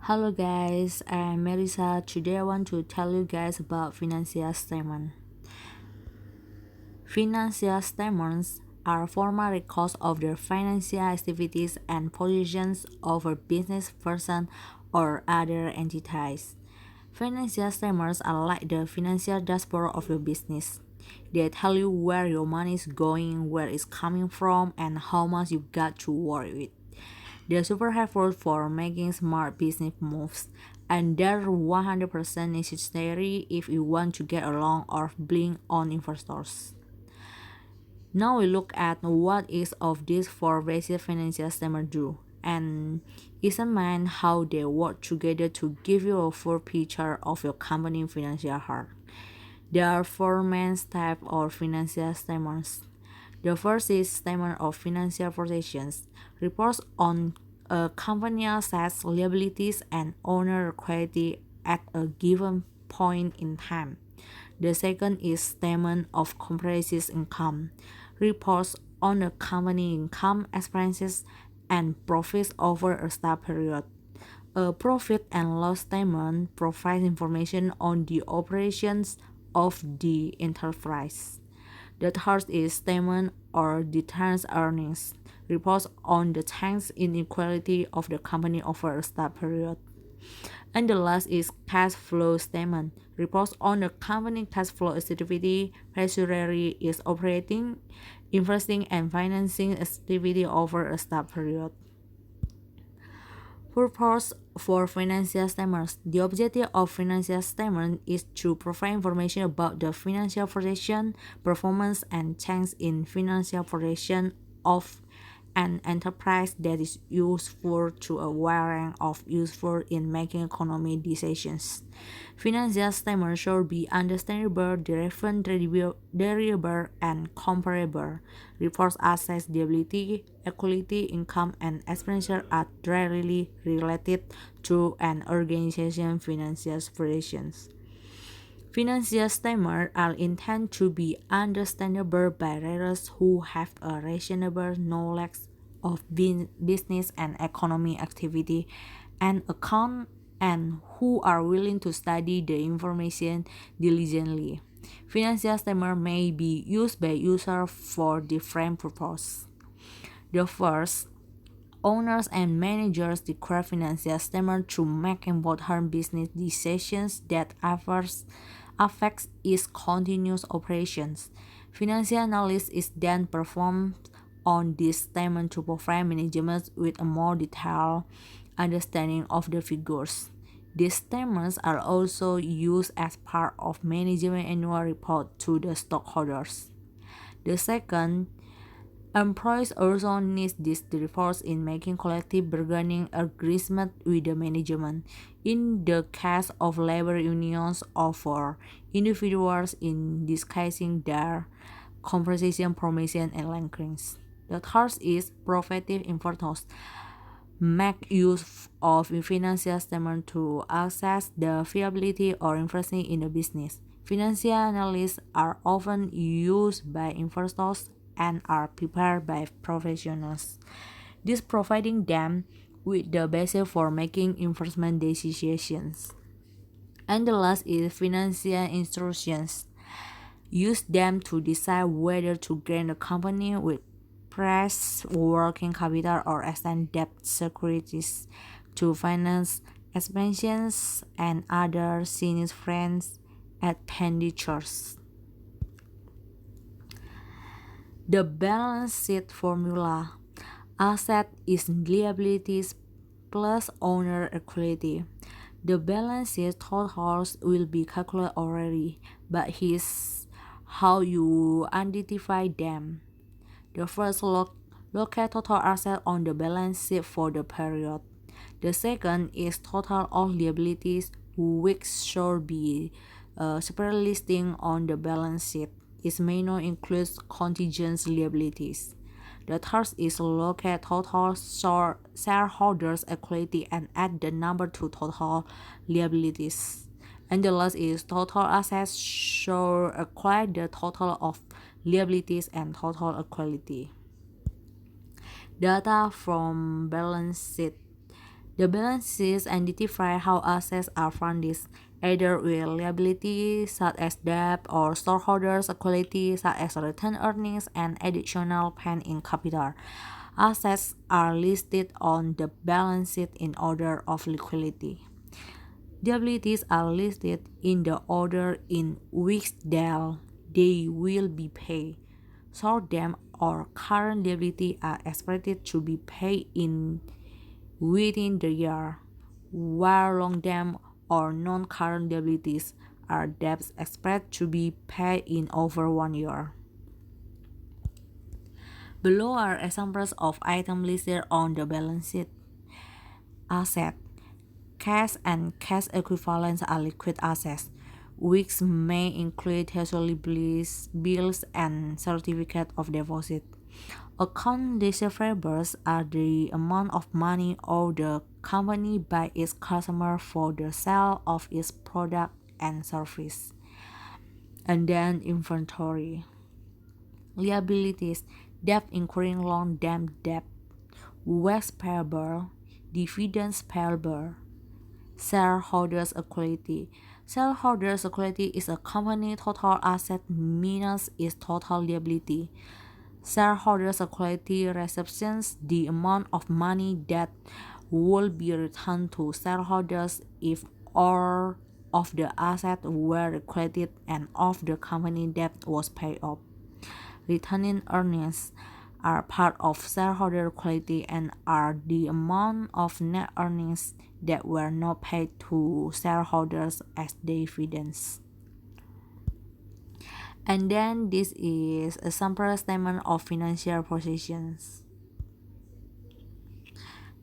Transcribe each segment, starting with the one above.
Hello guys, I'm Merissa. Today I want to tell you guys about financial statement. Financial statements are formal records of the financial activities and positions of a business person or other entities. Financial statements are like the financial dashboard of your business. They tell you where your money is going, where it's coming from, and how much you got to work with. They're super helpful for making smart business moves, and they're 100% necessary if you want to get along or bring on investors. Now we look at what each of these four basic financial statements do, and examine how they work together to give you a full picture of your company's financial health. There are four main types of financial statements. The first is statement of financial positions, reports on a company assets, liabilities, and owner equity at a given point in time. The second is statement of comprehensive income, reports on the company income, expenses, and profits over a stub period. A profit and loss statement provides information on the operations of the enterprise. The third is statement or details earnings, reports on the tax inequality of the company over a stub period. And the last is cash flow statement, reports on the company cash flow activity, particularly its operating, investing, and financing activity over a stub period. Purpose for financial statements. The objective of financial statement is to provide information about the financial position, performance, and change in financial position of an enterprise that is useful to a wide range of useful in making economic decisions. Financial statements should be understandable, relevant, reliable, and comparable. Reports assess liability, equity, income, and expenditure are directly related to an organization's financial positions. Financial statements are intended to be understandable by readers who have a reasonable knowledge of business and economic activity and account and who are willing to study the information diligently. Financial statements may be used by users for different purposes. The first, owners and managers require financial statements to make important business decisions that affects its continuous operations. Financial analysis is then performed on this statement to provide management with a more detailed understanding of the figures. These statements are also used as part of management annual report to the stockholders. The second, employees also need these reports in making collective bargaining agreements with the management. In the case of labor unions or for individuals in discussing their compensation, promotion, and rankings. The third is prospective investors make use of financial statements to assess the viability or investing in a business. Financial analysts are often used by investors and are prepared by professionals, this providing them with the basis for making investment decisions. And the last is financial instructions. Use them to decide whether to grant a company with press working capital or extend debt securities to finance expansions and other significant expenditures. The balance sheet formula. Asset is liabilities plus owner equity. The balance sheet totals will be calculated already, but here's how you identify them. The first, locate total asset on the balance sheet for the period. The second is total of liabilities, which should be separately listed on the balance sheet. It may not include contingent liabilities. The third is locate total shareholders' equity and add the number to total liabilities. And the last is total assets should acquire the total of liabilities and total equity. Data from balance sheet. The balance sheets identify how assets are funded, either with liabilities such as debt or stockholders' equity such as retained earnings and additional paid-in capital. Assets are listed on the balance sheet in order of liquidity. Liabilities are listed in the order in which they will be paid. Short-term or current liabilities are expected to be paid within the year, while long-term or non-current liabilities are debts expected to be paid in over 1 year. Below are examples of items listed on the balance sheet. Asset. Cash and cash equivalents are liquid assets, which may include treasury bills and certificate of deposit. Account receivables are the amount of money owed the company by its customer for the sale of its product and service. And then inventory. Liabilities, debt including long-term debt, wages payable, dividends payable. Shareholders' equity. Shareholders' equity is a company total asset minus its total liability. Shareholders' equity represents the amount of money that will be returned to shareholders if all of the assets were liquidated and all of the company debt was paid off. Retained earnings are part of shareholder equity and are the amount of net earnings that were not paid to shareholders as dividends. And then this is a sample statement of financial positions.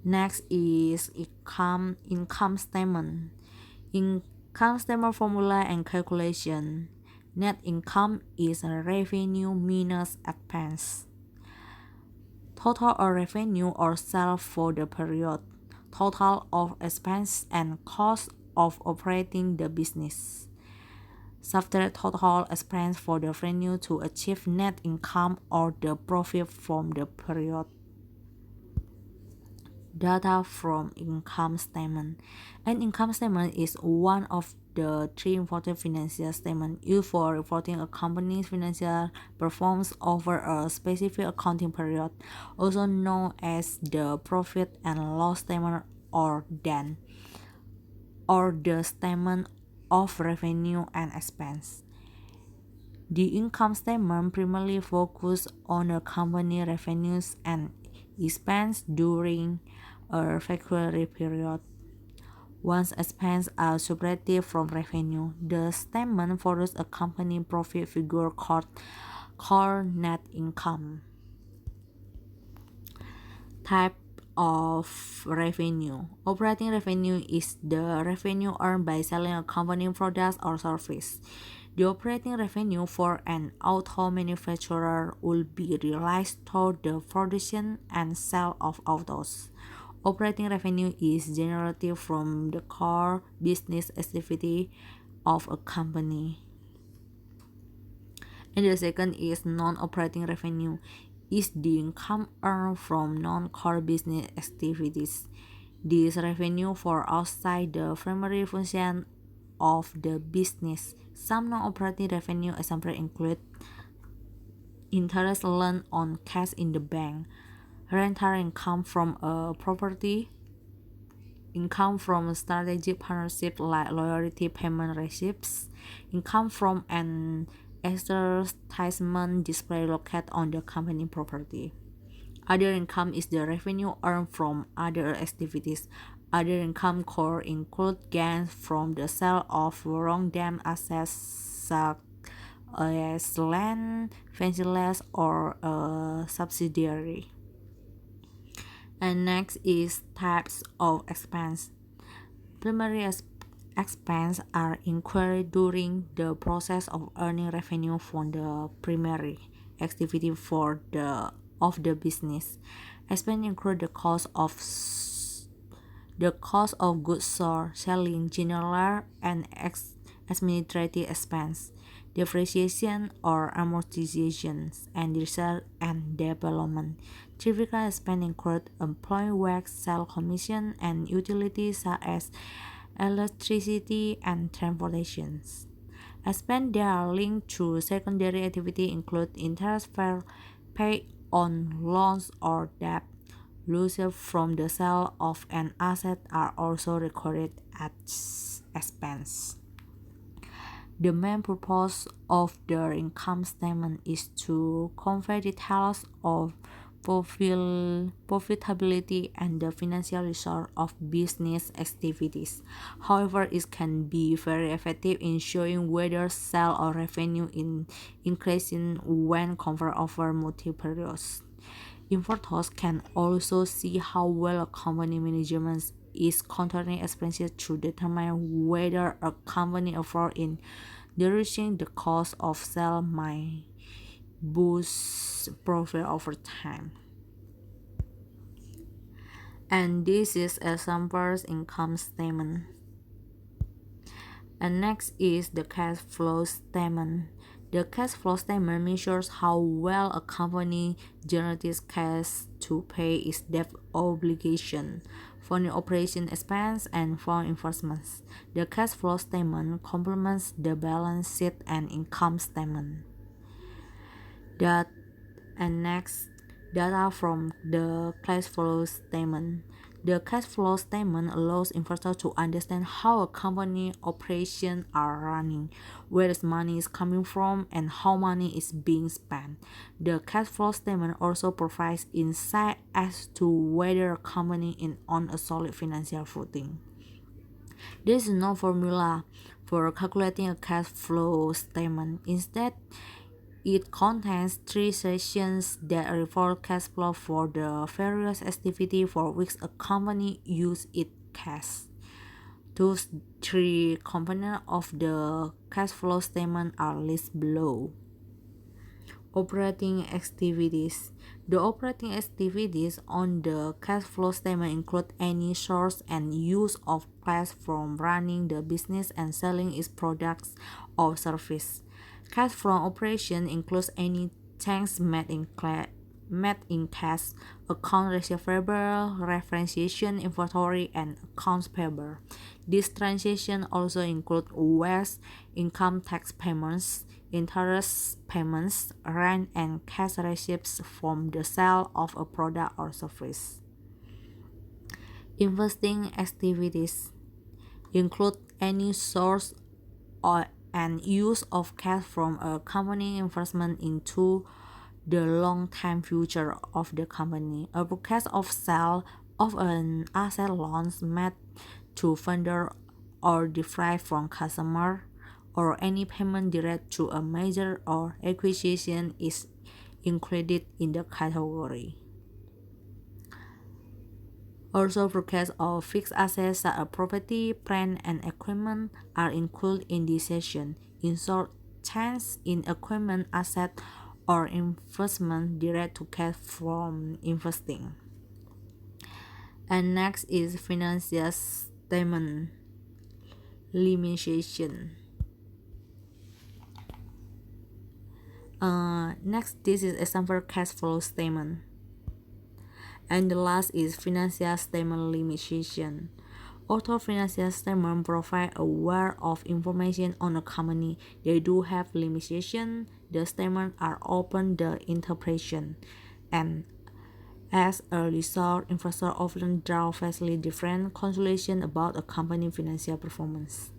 Next is income statement. Income statement formula and calculation. Net income is revenue minus expense. Total of revenue or sales for the period. Total of expense and cost of operating the business. Subtract total expense for the revenue to achieve net income or the profit from the period. Data from income statement. An income statement is one of the three important financial statements used for reporting a company's financial performance over a specific accounting period, also known as the profit and loss statement or DAN, or the statement of revenue and expense. The income statement primarily focuses on a company's revenues and expense during a regular period. Once expenses are subtracted from revenue, the statement follows a company profit figure called core net income. Type of revenue. Operating revenue is the revenue earned by selling a company products or service. The operating revenue for an auto manufacturer will be realized through the production and sale of autos. Operating revenue is generated from the core business activity of a company. And the second is non-operating revenue, is the income earned from non-core business activities. This revenue for outside the primary function of the business. Some non-operating revenue examples include interest earned on cash in the bank, rental income from a property, income from strategic partnership like loyalty payment receipts, income from an advertisement display located on the company property. Other income is the revenue earned from other activities. Other income core include gains from the sale of long-term assets such as land, facilities, or a subsidiary. And next is types of expense. Primary expense are incurred during the process of earning revenue from the primary activity of the business. Expense include the cost of goods sold, selling, general and administrative expense. depreciation or amortization, and research and development. Typical spend include employee wage, sales commission, and utilities such as electricity and transportation. Expense that are linked to secondary activity include interest paid on loans or debt. Losses from the sale of an asset are also recorded as expense. The main purpose of the income statement is to convey details of profitability and the financial result of business activities. However, it can be very effective in showing whether sales or revenue is increasing when compared over multiple periods. Investors can also see how well a company management is controlling expenses to determine whether a company effort in reducing the cost of sale might boost profit over time. And this is a sample income statement. And next is the cash flow statement. The cash flow statement measures how well a company generates cash to pay its debt obligation, fund operation expense, and fund investments. The cash flow statement complements the balance sheet and income statement. And next, data from the cash flow statement. The cash flow statement allows investors to understand how a company operations are running, where its money is coming from, and how money is being spent. The cash flow statement also provides insight as to whether a company is on a solid financial footing. There is no formula for calculating a cash flow statement. Instead, it contains three sections that report cash flow for the various activities for which a company uses its cash. Those three components of the cash flow statement are listed below. Operating activities. The operating activities on the cash flow statement include any source and use of cash from running the business and selling its products or service. Cash from operation includes any things made in cash, account receivable, referenciation, inventory, and accounts payable. These transactions also include waste, income tax payments, interest payments, rent, and cash receipts from the sale of a product or service. Investing activities include any source or and use of cash from a company investment into the long-term future of the company. A forecast of sale of an asset loans made to vendor or derived from customer, or any payment direct to a merger or acquisition is included in the category. Also, forecasts of fixed assets such as property, plant, and equipment are included in this section. In short, change in equipment asset or investment direct to cash from investing. And next is financial statement limitation. Next, this is example cash flow statement. And the last is financial statement limitation. Although financial statements provide a wealth of information on a company, they do have limitations. The statements are open to interpretation, and as a result, investors often draw vastly different conclusions about a company's financial performance.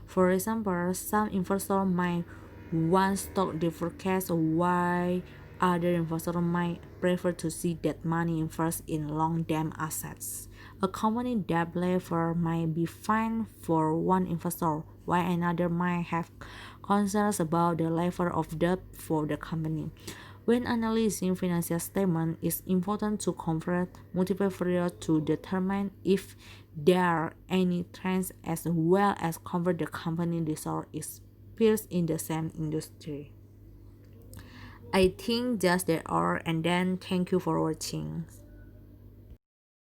For example, some investors might want stock forecast, while other investors might prefer to see that money invested in long-term assets. A company debt level might be fine for one investor, while another might have concerns about the level of debt for the company. When analyzing financial statements, it's important to compare multiple variables to determine if there are any trends, as well as compare the company results its peers in the same industry. I think just that all, and then thank you for watching.